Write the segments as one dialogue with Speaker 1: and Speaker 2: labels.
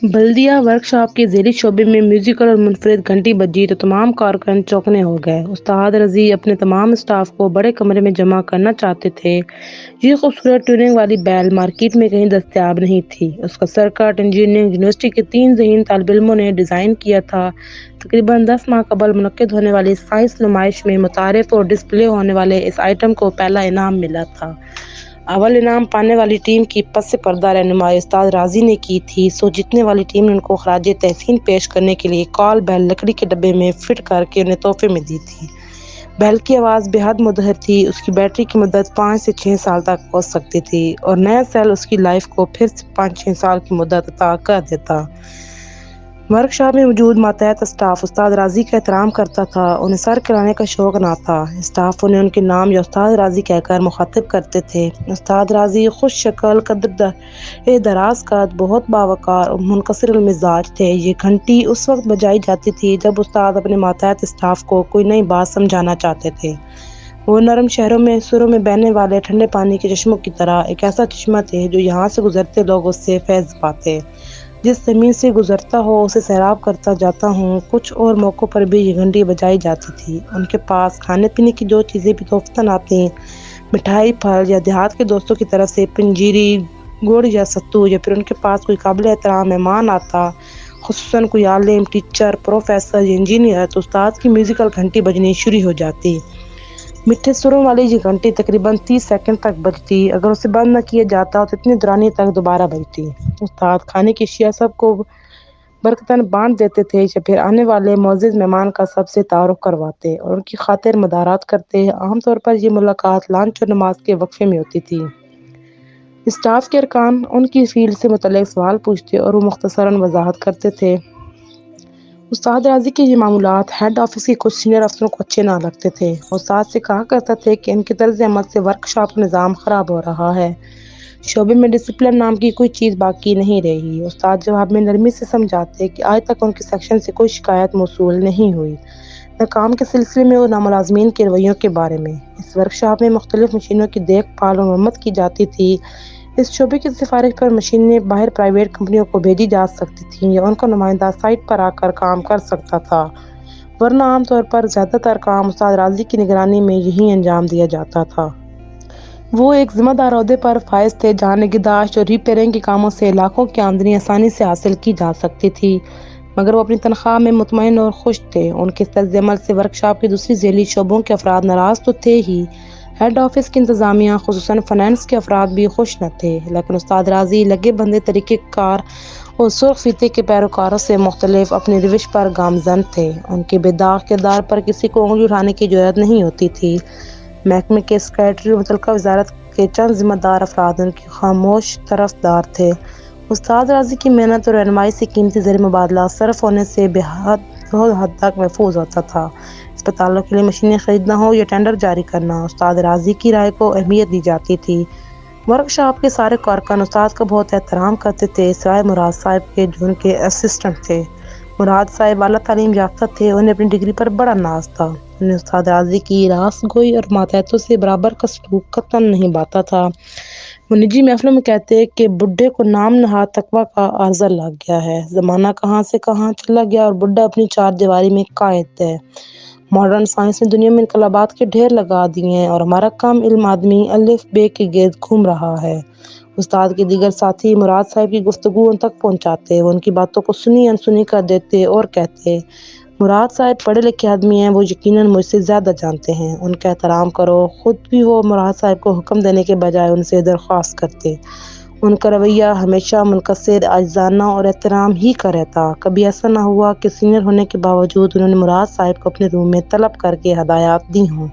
Speaker 1: بلدیہ ورکشاپ کے ذیلی شعبے میں میوزیکل اور منفرد گھنٹی بجی تو تمام کارکن چوکنے ہو گئے۔ استاد رضی اپنے تمام اسٹاف کو بڑے کمرے میں جمع کرنا چاہتے تھے۔ یہ خوبصورت ٹیوننگ والی بیل مارکیٹ میں کہیں دستیاب نہیں تھی۔ اس کا سرکٹ انجینئرنگ یونیورسٹی کے 3 ذہین طالب علموں نے ڈیزائن کیا تھا۔ تقریباً 10 ماہ قبل منعقد ہونے والی سائنس نمائش میں متعارف اور ڈسپلے ہونے والے اس آئٹم کو پہلا انعام ملا تھا۔ اول انعام پانے والی ٹیم کی پس پردہ رہنمائی استاد راضی نے کی تھی، سو جیتنے والی ٹیم نے ان کو خراج تحسین پیش کرنے کے لیے کال بیل لکڑی کے ڈبے میں فٹ کر کے انہیں تحفے میں دی تھی۔ بیل کی آواز بے حد مدھر تھی، اس کی بیٹری کی مدت 5 سے 6 سال تک پہنچ سکتی تھی اور نیا سیل اس کی لائف کو پھر سے 5-6 سال کی مدت عطا کر دیتا۔ ورکشاپ میں موجود ماتحت اسٹاف استاد راضی کا احترام کرتا تھا، انہیں سر کھلانے کا شوق نہ تھا۔ اسٹاف انہیں ان کے نام یا استاد راضی کہہ کر مخاطب کرتے تھے۔ استاد راضی خوش شکل، قد دراز قد، بہت باوقار اور منکسر المزاج تھے۔ یہ گھنٹی اس وقت بجائی جاتی تھی جب استاد اپنے ماتحت اسٹاف کو کوئی نئی بات سمجھانا چاہتے تھے۔ وہ نرم سروں میں بہنے والے ٹھنڈے پانی کے چشموں کی طرح ایک ایسا چشمہ تھے جو یہاں سے گزرتے لوگ اس سے فیض پاتے۔ جس زمین سے گزرتا ہو اسے سیراب کرتا جاتا ہوں۔ کچھ اور موقعوں پر بھی یہ گھنٹی بجائی جاتی تھی۔ ان کے پاس کھانے پینے کی جو چیزیں بھی توفتاً آتی، مٹھائی، پھل یا دیہات کے دوستوں کی طرف سے پنجیری، گڑ یا ستو، یا پھر ان کے پاس کوئی قابل احترام مہمان آتا، خصوصاً کوئی عالم، ٹیچر، پروفیسر یا انجینئر، تو استاد کی میوزیکل گھنٹی بجنی شروع ہو جاتی۔ میٹھے سروں والی یہ گھنٹی تقریباً 30 سیکنڈ تک بجتی۔ اگر اسے بند نہ کیا جاتا تو اتنی دورانی تک دوبارہ بجتی۔ استاد کھانے کی اشیاء سب کو برکتاً بانٹ دیتے تھے یا پھر آنے والے معزز مہمان کا سب سے تعارف کرواتے اور ان کی خاطر مدارات کرتے۔ عام طور پر یہ ملاقات لنچ اور نماز کے وقفے میں ہوتی تھی۔ اسٹاف کے ارکان ان کی فیلڈ سے متعلق سوال پوچھتے اور وہ مختصراً وضاحت کرتے تھے۔ استاد راضی کے یہ معمولات ہیڈ آفس کے کچھ سینئر افسروں کو اچھے نہ لگتے تھے۔ وہ استاد سے کہا کرتے تھے کہ ان کے طرز عمل سے ورکشاپ کا نظام خراب ہو رہا ہے۔ شعبے میں ڈسپلن نام کی کوئی چیز باقی نہیں رہی۔ استاد جواب میں نرمی سے سمجھاتے کہ آج تک ان کے سیکشن سے کوئی شکایت موصول نہیں ہوئی، نہ کام کے سلسلے میں اور نہ ملازمین کے رویوں کے بارے میں۔ اس ورکشاپ میں مختلف مشینوں کی دیکھ بھال اور مرمت کی جاتی تھی۔ اس شعبے کی سفارش پر مشینیں باہر پرائیویٹ کمپنیوں کو بھیجی جا سکتی تھیں یا ان کا نمائندہ سائٹ پر آ کر کام کر سکتا تھا، ورنہ عام طور پر زیادہ تر کام استاد راضی کی نگرانی میں یہیں انجام دیا جاتا تھا۔ وہ ایک ذمہ دار عہدے پر فائز تھے جہاں نگہداشت اور ریپیئرنگ کے کاموں سے لاکھوں کی آمدنی آسانی سے حاصل کی جا سکتی تھی، مگر وہ اپنی تنخواہ میں مطمئن اور خوش تھے۔ ان کے طرز عمل سے ورکشاپ کے دوسری ذیلی شعبوں کے افراد ناراض تو تھے ہی، ہیڈ آفس کی انتظامیہ خصوصاً فنانس کے افراد بھی خوش نہ تھے، لیکن استاد راضی لگے بندے طریقہ کار اور سرخ فیتے کے پیروکاروں سے مختلف اپنی روش پر گامزن تھے۔ ان کے بے داغ کردار پر کسی کو انگلی اٹھانے کی جرات نہیں ہوتی تھی۔ محکمے کے سیکریٹری اور متعلقہ وزارت کے چند ذمہ دار افراد ان کے خاموش طرفدار تھے۔ استاد راضی کی محنت اور رہنمائی سے قیمتی زر مبادلہ صرف ہونے سے بہت حد تک محفوظ ہوتا تھا۔ اسپتالوں کے لیے مشینیں خریدنا ہو یا ٹینڈر جاری کرنا، استاد راضی کی رائے کو اہمیت دی جاتی تھی۔ ورکشاپ کے سارے کارکن استاد کا بہت احترام کرتے تھے، سوائے مراد صاحب کے جو ان کے اسسٹنٹ تھے۔ مراد صاحب اعلیٰ تعلیم یافتہ تھے، انہیں اپنی ڈگری پر بڑا ناز تھا۔ انہیں استاد راضی کی راست گوئی اور ماتحتوں سے برابر کا سلوک قطعاً نہیں بھاتا تھا۔ وہ نجی محفلوں میں کہتے کہ بڈھے کو نام نہاد تقویٰ کا عارضہ لگ گیا ہے، زمانہ کہاں سے کہاں چلا گیا اور بڈھا اپنی چار دیواری میں قید ہے۔ ماڈرن سائنس نے دنیا میں انقلابات کے ڈھیر لگا دیے ہیں اور ہمارا کم علم آدمی الف بے کے گرد گھوم رہا ہے۔ استاد کے دیگر ساتھی مراد صاحب کی گفتگو ان تک پہنچاتے، وہ ان کی باتوں کو سنی انسنی کر دیتے اور کہتے، مراد صاحب پڑھے لکھے آدمی ہیں، وہ یقیناً مجھ سے زیادہ جانتے ہیں، ان کا احترام کرو۔ خود بھی وہ مراد صاحب کو حکم دینے کے بجائے ان سے درخواست کرتے۔ ان کا رویہ ہمیشہ منکسر، عاجزانہ اور احترام ہی کا رہتا۔ کبھی ایسا نہ ہوا کہ سینئر ہونے کے باوجود انہوں نے مراد صاحب کو اپنے روم میں طلب کر کے ہدایات دی ہوں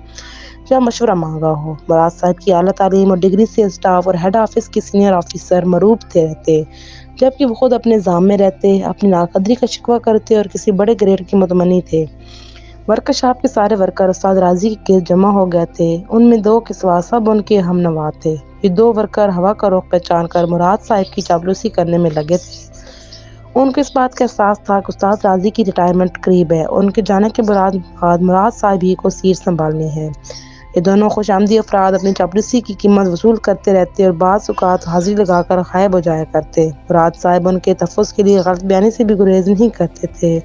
Speaker 1: یا مشورہ مانگا ہو۔ مراد صاحب کی اعلیٰ تعلیم اور ڈگری سے اسٹاف اور ہیڈ آفس کے سینئر آفیسر مرعوب رہتے، جبکہ وہ خود اپنے نظام میں رہتے، اپنی ناقدری کا شکوہ کرتے اور کسی بڑے گریڈ کے متمنی تھے۔ ورکشاپ کے سارے ورکر استاد راضی کے گرد جمع ہو گئے تھے، ان میں 2 کے سوا سب ان کے ہم نوا تھے۔ یہ 2 ورکر ہوا کا رخ پہچان کر مراد صاحب کی چاپلوسی کرنے میں لگے تھے۔ ان کو اس بات کا احساس تھا کہ استاد راضی کی ریٹائرمنٹ قریب ہے اور ان کے جانے کے بعد مراد صاحب ہی کو سیٹ سنبھالنی ہے۔ یہ دونوں خوش آمدی افراد اپنی چاپلوسی کی قیمت وصول کرتے رہتے اور بعض اوقات حاضری لگا کر غائب ہو جایا کرتے۔ مراد صاحب ان کے تفظ کے لیے غلط بیانی سے بھی گریز نہیں کرتے تھے۔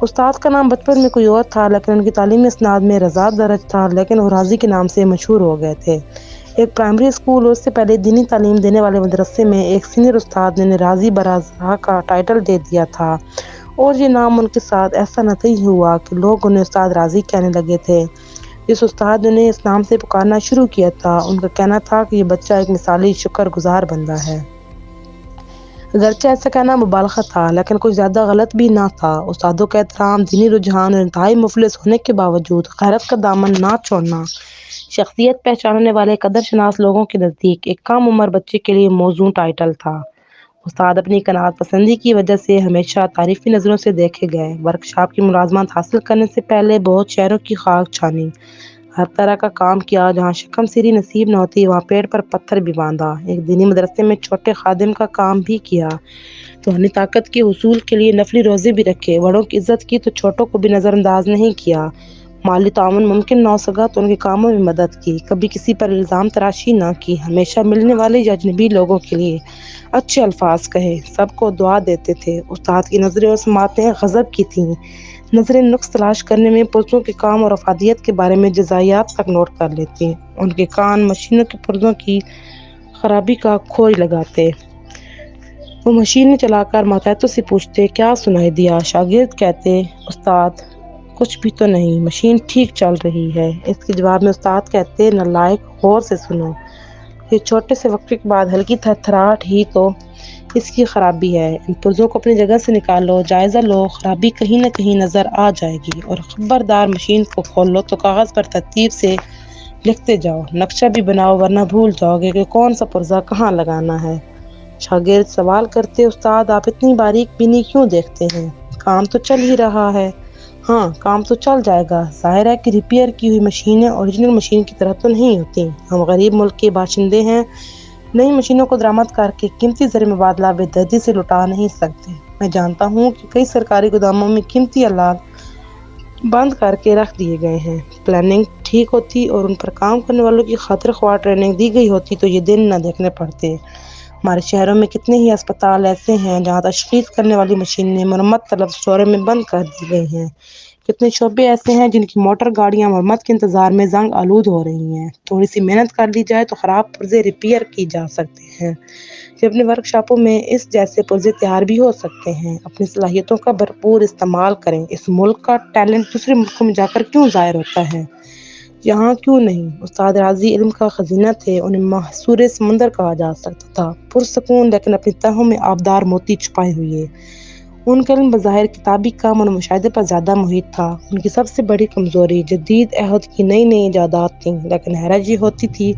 Speaker 1: استاد کا نام بچپن میں کوئی اور تھا، لیکن ان کی تعلیمی اسناد میں رضا درج تھا، لیکن وہ راضی کے نام سے مشہور ہو گئے تھے۔ ایک پرائمری اسکول اور اس سے پہلے دینی تعلیم دینے والے مدرسے میں ایک سینئر استاد نے راضی برازہ کا ٹائٹل دے دیا تھا، اور یہ نام ان کے ساتھ ایسا نتیج ہوا کہ لوگ انہیں استاد راضی کہنے لگے تھے۔ جس استاد نے اس نام سے پکارنا شروع کیا تھا، ان کا کہنا تھا کہ یہ بچہ ایک مثالی شکر گزار بندہ ہے۔ اگرچہ ایسا کہنا مبالغہ تھا، لیکن کچھ زیادہ غلط بھی نہ تھا۔ استادوں کا احترام، دینی رجحان اور انتہائی مفلس ہونے کے باوجود غیرت کا دامن نہ چھوڑنا شخصیت پہچاننے والے قدر شناس لوگوں کے نزدیک ایک کم عمر بچے کے لیے موزوں ٹائٹل تھا۔ استاد اپنی قناعت پسندی کی وجہ سے ہمیشہ تعریفی نظروں سے دیکھے گئے۔ ورکشاپ کی ملازمت حاصل کرنے سے پہلے بہت شہروں کی خاک چھانی، ہر طرح کا کام کیا، جہاں شکم سیری نصیب نہ ہوتی وہاں پیڑ پر پتھر بھی باندھا۔ ایک دینی مدرسے میں چھوٹے خادم کا کام بھی کیا، روحانی طاقت کے حصول کے لیے نفلی روزے بھی رکھے، بڑوں کی عزت کی تو چھوٹوں کو بھی نظر انداز نہیں کیا۔ مالی تعاون ممکن نہ ہو سکا تو ان کے کاموں میں مدد کی، کبھی کسی پر الزام تراشی نہ کی، ہمیشہ ملنے والے یا اجنبی لوگوں کے لیے اچھے الفاظ کہے، سب کو دعا دیتے تھے۔ استاد کی نظریں اور سماعتیں غضب کی تھیں۔ نظریں نقص تلاش کرنے میں، پرزوں کے کام اور افادیت کے بارے میں جزئیات تک نوٹ کر لیتی۔ ان کے کان مشینوں کے پرزوں کی خرابی کا کھوج لگاتے۔ وہ مشینیں چلا کر ماتحتوں سے پوچھتے، کیا سنائی دیا؟ شاگرد کہتے، استاد کچھ بھی تو نہیں، مشین ٹھیک چل رہی ہے۔ اس کے جواب میں استاد کہتے، نالائق، غور سے سنو، یہ چھوٹے سے وقفے کے بعد ہلکی تھرتھراہٹ ہی تو اس کی خرابی ہے۔ ان پرزوں کو اپنی جگہ سے نکالو، جائزہ لو، خرابی کہیں نہ کہیں نظر آ جائے گی، اور خبردار مشین کو کھول لو تو کاغذ پر ترتیب سے لکھتے جاؤ، نقشہ بھی بناؤ، ورنہ بھول جاؤ گے کہ کون سا پرزہ کہاں لگانا ہے۔ شاگرد سوال کرتے، استاد آپ اتنی باریک بینی کیوں دیکھتے ہیں؟ کام تو چل ہی رہا ہے۔ ہاں، کام تو چل جائے گا۔ ظاہر ہے کہ ریپیئر کی ہوئی مشینیں اوریجنل مشین کی طرح تو نہیں ہوتی۔ ہم غریب ملک کے باشندے ہیں، نئی مشینوں کو درآمد کر کے قیمتی زر مبادلہ بے دردی سے لوٹا نہیں سکتے۔ میں جانتا ہوں کہ کئی سرکاری گوداموں میں قیمتی آلات بند کر کے رکھ دیے گئے ہیں۔ پلاننگ ٹھیک ہوتی اور ان پر کام کرنے والوں کی خاطر خواہ ٹریننگ دی گئی ہوتی تو یہ دن نہ دیکھنے پڑتے۔ ہمارے شہروں میں کتنے ہی اسپتال ایسے ہیں جہاں تشخیص کرنے والی مشینیں مرمت طلب اسٹوروں میں بند کر دی گئی ہیں۔ کتنے شعبے ایسے ہیں جن کی موٹر گاڑیاں مرمت کے انتظار میں زنگ آلود ہو رہی ہیں۔ تھوڑی سی محنت کر لی جائے تو خراب پرزے ریپیئر کی جا سکتے ہیں۔ کہ اپنے ورکشاپوں میں اس جیسے پرزے تیار بھی ہو سکتے ہیں۔ اپنی صلاحیتوں کا بھرپور استعمال کریں۔ اس ملک کا ٹیلنٹ دوسرے ملکوں میں جا کر کیوں ظاہر ہوتا ہے، یہاں کیوں نہیں؟ استاد راضی علم کا خزینہ تھے، انہیں محصور سمندر کہا جا سکتا تھا، پرسکون لیکن اپنی تہوں میں آبدار موتی چھپائے ہوئے۔ ان کا علم بظاہر کتابی کام اور مشاہدے پر زیادہ محیط تھا۔ ان کی سب سے بڑی کمزوری جدید عہد کی نئی نئی ایجادات تھیں، لیکن حیرت یہ ہوتی تھی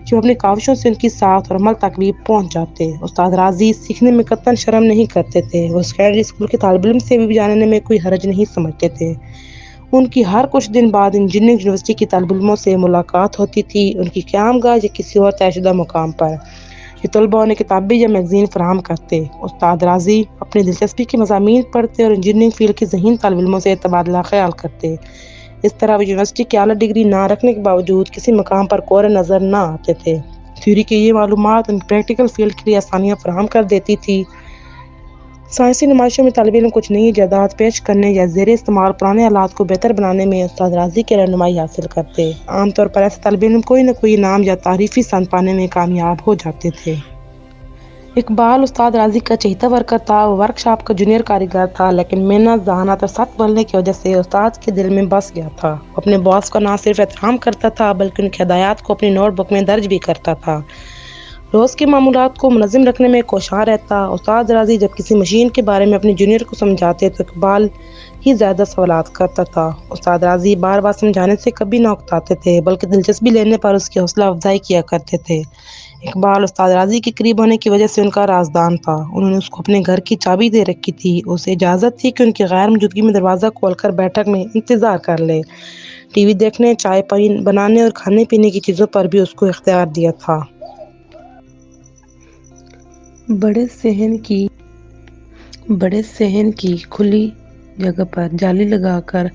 Speaker 1: کہ وہ اپنی کاوشوں سے ان کی ساخت اور عمل تک بھی پہنچ جاتے۔ استاد راضی سیکھنے میں قطعاً شرم نہیں کرتے تھے۔ وہ سیکنڈری اسکول کے طالب علم سے بھی جاننے میں کوئی حرج نہیں سمجھتے تھے۔ ان کی ہر کچھ دن بعد انجینئرنگ یونیورسٹی کی طالب علموں سے ملاقات ہوتی تھی، ان کی قیام گاہ یا کسی اور طے شدہ مقام پر۔ یہ طلباء انہیں کتابیں یا میگزین فراہم کرتے۔ استاد راضی اپنی دلچسپی کے مضامین پڑھتے اور انجینئرنگ فیلڈ کے ذہین طالب علموں سے تبادلہ خیال کرتے۔ اس طرح وہ یونیورسٹی کی اعلیٰ ڈگری نہ رکھنے کے باوجود کسی مقام پر کوڑے نظر نہ آتے تھے۔ تھیوری کی یہ معلومات ان پریکٹیکل فیلڈ کے لیے آسانیاں فراہم کر دیتی تھی۔ سائنسی نمائشوں میں طالب علم کچھ نئی ایجادات پیش کرنے یا زیر استعمال پرانے آلات کو بہتر بنانے میں استاد راضی کی رہنمائی حاصل کرتے۔ عام طور پر ایسے طالب علم کوئی نہ کوئی انعام یا تعریفی سند پانے میں کامیاب ہو جاتے تھے۔ اقبال استاد راضی کا چہیتا ورکر تھا۔ وہ ورکشاپ کا جونیئر کاریگر تھا، لیکن محنت، ذہانت اور سخت بولنے کی وجہ سے استاد کے دل میں بس گیا تھا۔ وہ اپنے باس کا نہ صرف احترام کرتا تھا بلکہ ان کی ہدایات کو اپنی نوٹ بک میں درج بھی کرتا تھا۔ روز کے معمولات کو منظم رکھنے میں کوشاں رہتا۔ استاد راضی جب کسی مشین کے بارے میں اپنے جونیئر کو سمجھاتے تو اقبال ہی زیادہ سوالات کرتا تھا۔ استاد راضی بار بار سمجھانے سے کبھی نہ اکتاتے تھے بلکہ دلچسپی لینے پر اس کی حوصلہ افزائی کیا کرتے تھے۔ اقبال استاد راضی کے قریب ہونے کی وجہ سے ان کا رازدان تھا۔ انہوں نے اس کو اپنے گھر کی چابی دے رکھی تھی۔ اسے اجازت تھی کہ ان کی غیر موجودگی میں دروازہ کھول کر بیٹھک میں انتظار کر لے۔ ٹی وی دیکھنے، چائے بنانے اور کھانے پینے کی چیزوں پر بھی اس کو اختیار دیا تھا۔ بڑے صحن کی کھلی جگہ پر جالی لگا کر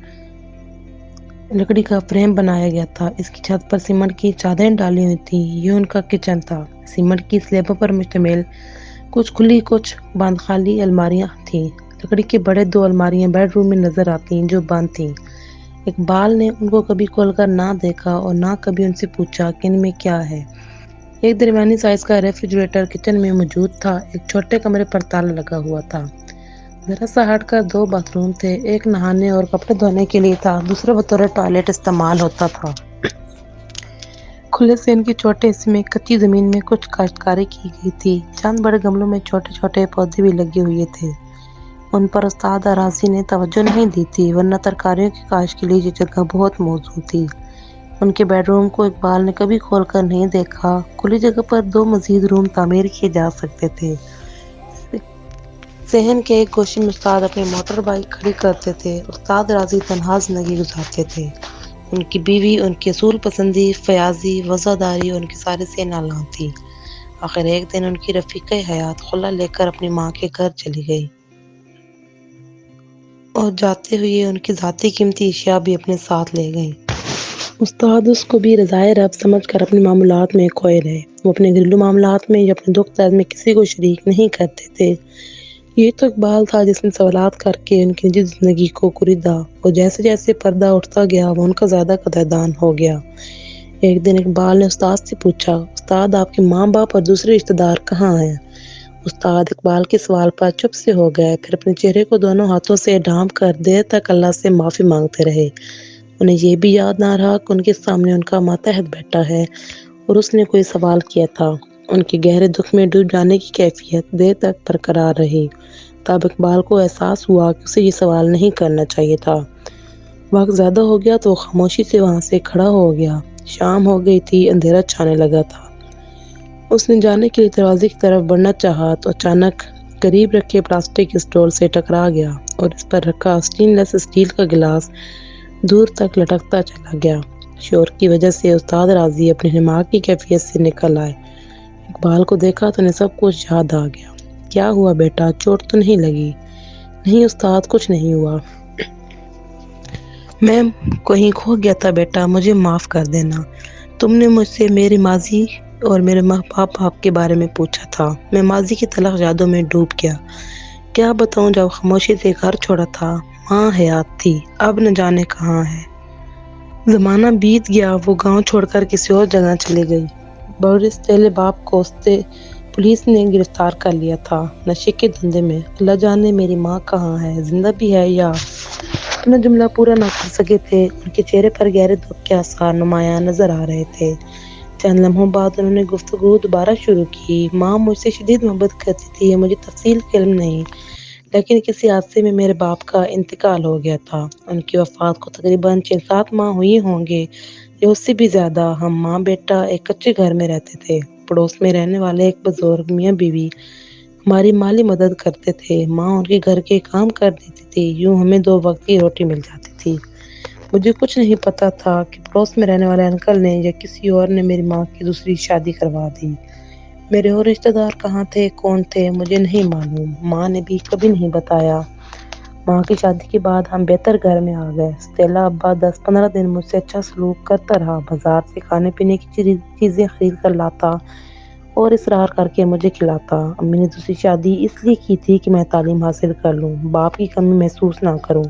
Speaker 1: لکڑی کا فریم بنایا گیا تھا، اس کی چھت پر سیمنٹ کی چادریں ڈالی ہوئی تھیں۔ یہ ان کا کچن تھا، سیمنٹ کی سلیبوں پر مشتمل، کچھ کھلی کچھ بند خالی الماریاں تھیں۔ لکڑی کے بڑے دو الماریاں بیڈ روم میں نظر آتیں جو بند تھیں۔ اقبال نے ان کو کبھی کھول کر نہ دیکھا اور نہ کبھی ان سے پوچھا کہ ان میں کیا ہے۔ ایک درمیانی سائز کا ریفریجریٹر کچن میں موجود تھا، ایک چھوٹے کمرے پر تالا لگا ہوا تھا۔ ذرا سا ہٹ کر دو باتھ روم تھے، ایک نہانے اور کپڑے دھونے کے لیے تھا، دوسرا بطور ٹوائلٹ استعمال ہوتا تھا۔ کھلے صحن کے چھوٹے حصے میں کچی زمین میں کچھ کاشتکاری کی گئی تھی، چند بڑے گملوں میں چھوٹے چھوٹے پودے بھی لگے ہوئے تھے۔ ان پر استاد اراضی نے توجہ نہیں دی تھی، ورنہ ترکاریوں کی کاشت کے لیے یہ جگہ بہت موزوں تھی۔ ان کے بیڈ روم کو اقبال نے کبھی کھول کر نہیں دیکھا۔ کھلی جگہ پر دو مزید روم تعمیر کیے جا سکتے تھے۔ صحن کے ایک گوشے میں استاد اپنی موٹر بائیک کھڑی کرتے تھے۔ استاد راضی تنہا زندگی گزارتے تھے۔ ان کی بیوی ان کی اصول پسندی، فیاضی، وفاداری ان کی ساری سے نالان تھی۔ آخر ایک دن ان کی رفیقہ حیات خلا لے کر اپنی ماں کے گھر چلی گئی اور جاتے ہوئے ان کی ذاتی قیمتی اشیاء بھی اپنے ساتھ لے گئیں۔ استاد اس کو بھی رضائے رب سمجھ کر اپنے معاملات میں کھوئے رہے۔ وہ اپنے گھریلو معاملات میں یا اپنے دکھ درد میں کسی کو شریک نہیں کرتے تھے۔ یہ تو اقبال تھا جس نے سوالات کر کے ان کی نجی زندگی کو کریدا، اور جیسے جیسے پردہ اٹھتا گیا وہ ان کا زیادہ قدردان ہو گیا۔ ایک دن اقبال نے استاد سے پوچھا، استاد آپ کے ماں باپ اور دوسرے رشتہ دار کہاں ہیں؟ استاد اقبال کے سوال پر چپ سے ہو گئے، پھر اپنے چہرے کو دونوں ہاتھوں سے ڈھانپ کر دیر تک اللہ سے معافی مانگتے رہے۔ انہیں یہ بھی یاد نہ رہا کہ ان کے سامنے ان کا ماتحت بیٹھا ہے اور اس نے کوئی سوال کیا تھا۔ ان کے گہرے دکھ میں ڈوب جانے کی کیفیت دیر تک برقرار رہی، تب اقبال کو احساس ہوا کہ اسے یہ سوال نہیں کرنا چاہیے تھا۔ وقت زیادہ ہو گیا تو خاموشی سے وہاں سے کھڑا ہو گیا۔ شام ہو گئی تھی، اندھیرا چھانے لگا تھا۔ اس نے جانے کے لیے دروازے کی طرف بڑھنا چاہا تو اچانک قریب رکھے پلاسٹک اسٹول سے ٹکرا گیا اور اس پر رکھا سٹین لیس اسٹیل کا گلاس دور تک لٹکتا چلا گیا۔ شور کی وجہ سے استاد راضی اپنے دماغ کی کیفیت سے نکل آئے۔ اقبال کو دیکھا تو انہیں سب کچھ یاد آ گیا۔ کیا ہوا بیٹا، چوٹ تو نہیں لگی؟ نہیں استاد، کچھ نہیں ہوا۔ میں کہیں کھو گیا تھا بیٹا، مجھے معاف کر دینا۔ تم نے مجھ سے میرے ماضی اور میرے ماں باپ کے بارے میں پوچھا تھا، میں ماضی کی تلخ یادوں میں ڈوب گیا۔ کیا بتاؤں، جب خاموشی سے گھر چھوڑا تھا ماں حیات تھی، اب نہ جانے کہاں ہے۔ زمانہ بیت گیا، وہ گاؤں چھوڑ کر کسی اور جگہ چلی گئی۔ برس پہلے باپ کو پولیس نے گرفتار کر لیا تھا، نشے کے دھندے میں۔ اللہ جانے میری ماں کہاں ہے، زندہ بھی ہے یا؟ اپنا جملہ پورا نہ کر سکے تھے، ان کے چہرے پر گہرے دکھ کے آثار نمایاں نظر آ رہے تھے۔ چند لمحوں بعد انہوں نے گفتگو دوبارہ شروع کی۔ ماں مجھ سے شدید محبت کرتی تھی، مجھے تفصیل کا علم نہیں، لیکن کسی حادثے میں میرے باپ کا انتقال ہو گیا تھا۔ ان کی وفات کو تقریباً 6-7 ماہ ہوئے ہوں گے یا اس سے بھی زیادہ۔ ہم ماں بیٹا ایک کچے گھر میں رہتے تھے۔ پڑوس میں رہنے والے ایک بزرگ میاں بیوی ہماری مالی مدد کرتے تھے۔ ماں ان کے گھر کے کام کر دیتی تھی، یوں ہمیں 2 وقت کی روٹی مل جاتی تھی۔ مجھے کچھ نہیں پتا تھا کہ پڑوس میں رہنے والے انکل نے یا کسی اور نے میری ماں کی دوسری شادی کروا دی۔ میرے اور رشتہ دار کہاں تھے، کون تھے، مجھے نہیں معلوم۔ ماں نے بھی کبھی نہیں بتایا۔ ماں کی شادی کے بعد ہم بہتر گھر میں آ گئے۔ سٹیلا ابا 10-15 دن مجھ سے اچھا سلوک کرتا رہا، بازار سے کھانے پینے کی چیزیں خرید کر لاتا اور اصرار کر کے مجھے کھلاتا۔ امی نے دوسری شادی اس لیے کی تھی کہ میں تعلیم حاصل کر لوں، باپ کی کمی محسوس نہ کروں۔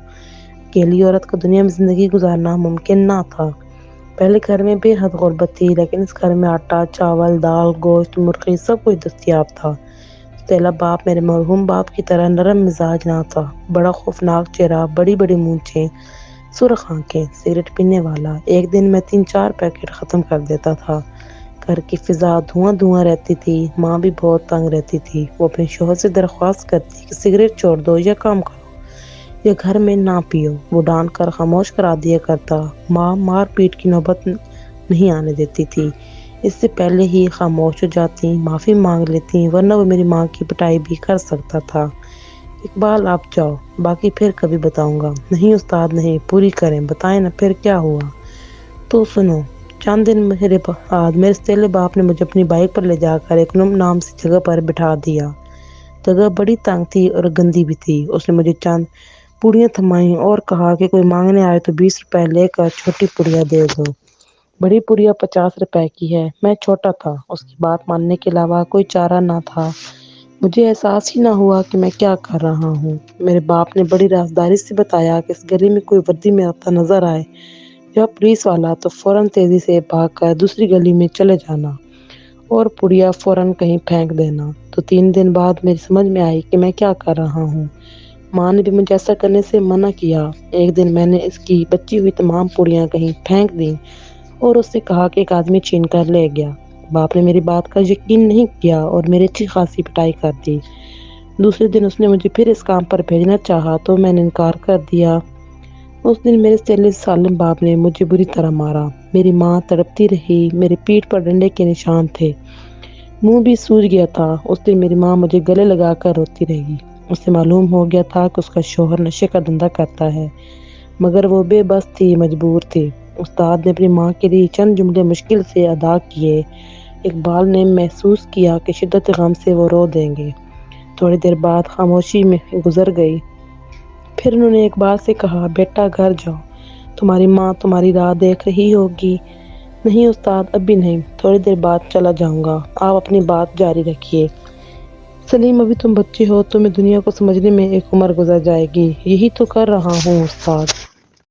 Speaker 1: اکیلی عورت کو دنیا میں زندگی گزارنا ممکن نہ تھا۔ پہلے گھر میں بے حد غربت تھی، لیکن اس گھر میں آٹا، چاول، دال، گوشت، مرغی سب کچھ دستیاب تھا۔ سٹیلا باپ میرے مرحوم باپ کی طرح نرم مزاج نہ تھا، بڑا خوفناک چہرہ، بڑی بڑی مونچھیں، سرخ آنکھیں، سگریٹ پینے والا۔ ایک دن میں 3-4 پیکٹ ختم کر دیتا تھا۔ گھر کی فضا دھواں دھواں رہتی تھی۔ ماں بھی بہت تنگ رہتی تھی۔ وہ اپنے شوہر سے درخواست کرتی کہ سگریٹ چھوڑ دو یا کام کرو یا گھر میں نہ پیو، وہ ڈانٹ کر خاموش کرا دیا کرتا۔ ماں مار پیٹ کی نوبت نہیں آنے دیتی تھی، اس سے پہلے ہی خاموش ہو جاتی، معافی مانگ لیتی، ورنہ وہ میری ماں کی پٹائی بھی کر سکتا تھا۔ اقبال آپ جاؤ، باقی پھر کبھی بتاؤں گا۔ نہیں استاد نہیں، پوری کریں، بتائیں نا پھر کیا ہوا۔ تو سنو، چند دن بعد میرے سٹیلے باپ نے مجھے اپنی بائک پر لے جا کر ایک نام سے جگہ پر بٹھا دیا۔ جگہ بڑی تنگ تھی اور گندی بھی تھی۔ اس نے مجھے چند پوڑیاں تھمائیں اور کہا کہ کوئی مانگنے آئے تو 20 روپے لے کر چھوٹی پڑیا دے دو۔ بڑی پڑیا 50 روپے کی ہے۔ میں چھوٹا تھا، اس کی بات ماننے کے علاوہ کوئی چارہ نہ تھا۔ مجھے احساس ہی نہ ہوا کہ میں کیا کر رہا ہوں۔ میرے باپ نے بڑی رازداری سے بتایا کہ اس گلی میں کوئی وردی میں آتا نظر آئے یا پولیس والا تو فوراً تیزی سے بھاگ کر دوسری گلی میں چلے جانا اور پڑیا فوراً کہیں پھینک دینا۔ تو 3 دن بعد میری سمجھ میں آئی کہ میں کیا کر رہا ہوں۔ ماں نے بھی مجھے ایسا کرنے سے منع کیا۔ ایک دن میں نے اس کی بچی ہوئی تمام پوڑیاں کہیں پھینک دیں اور اس سے کہا کہ ایک آدمی چھین کر لے گیا۔ باپ نے میری بات کا یقین نہیں کیا اور میری اچھی خاصی پٹائی کر دی۔ دوسرے دن اس نے مجھے پھر اس کام پر بھیجنا چاہا تو میں نے انکار کر دیا۔ اس دن میرے 40 سالم باپ نے مجھے بری طرح مارا۔ میری ماں تڑپتی رہی، میری پیٹھ پر ڈنڈے کے نشان تھے، منہ بھی سوج گیا تھا۔ اس دن میری ماں مجھے گلے لگا کر روتی رہی۔ اسے معلوم ہو گیا تھا کہ اس کا شوہر نشے کا دھندا کرتا ہے، مگر وہ بے بس تھی، مجبور تھی۔ استاد نے اپنی ماں کے لیے چند جملے مشکل سے ادا کیے۔ اقبال نے محسوس کیا کہ شدت غم سے وہ رو دیں گے۔ تھوڑی دیر بعد خاموشی میں گزر گئی۔ پھر انہوں نے اقبال سے کہا، بیٹا گھر جاؤ، تمہاری ماں تمہاری راہ دیکھ رہی ہوگی۔ نہیں استاد، ابھی نہیں، تھوڑی دیر بعد چلا جاؤں گا، آپ اپنی بات جاری رکھیے۔ سلیم، ابھی تم بچے ہو، تمہیں دنیا کو سمجھنے میں ایک عمر گزر جائے گی۔ یہی تو کر رہا ہوں استاد۔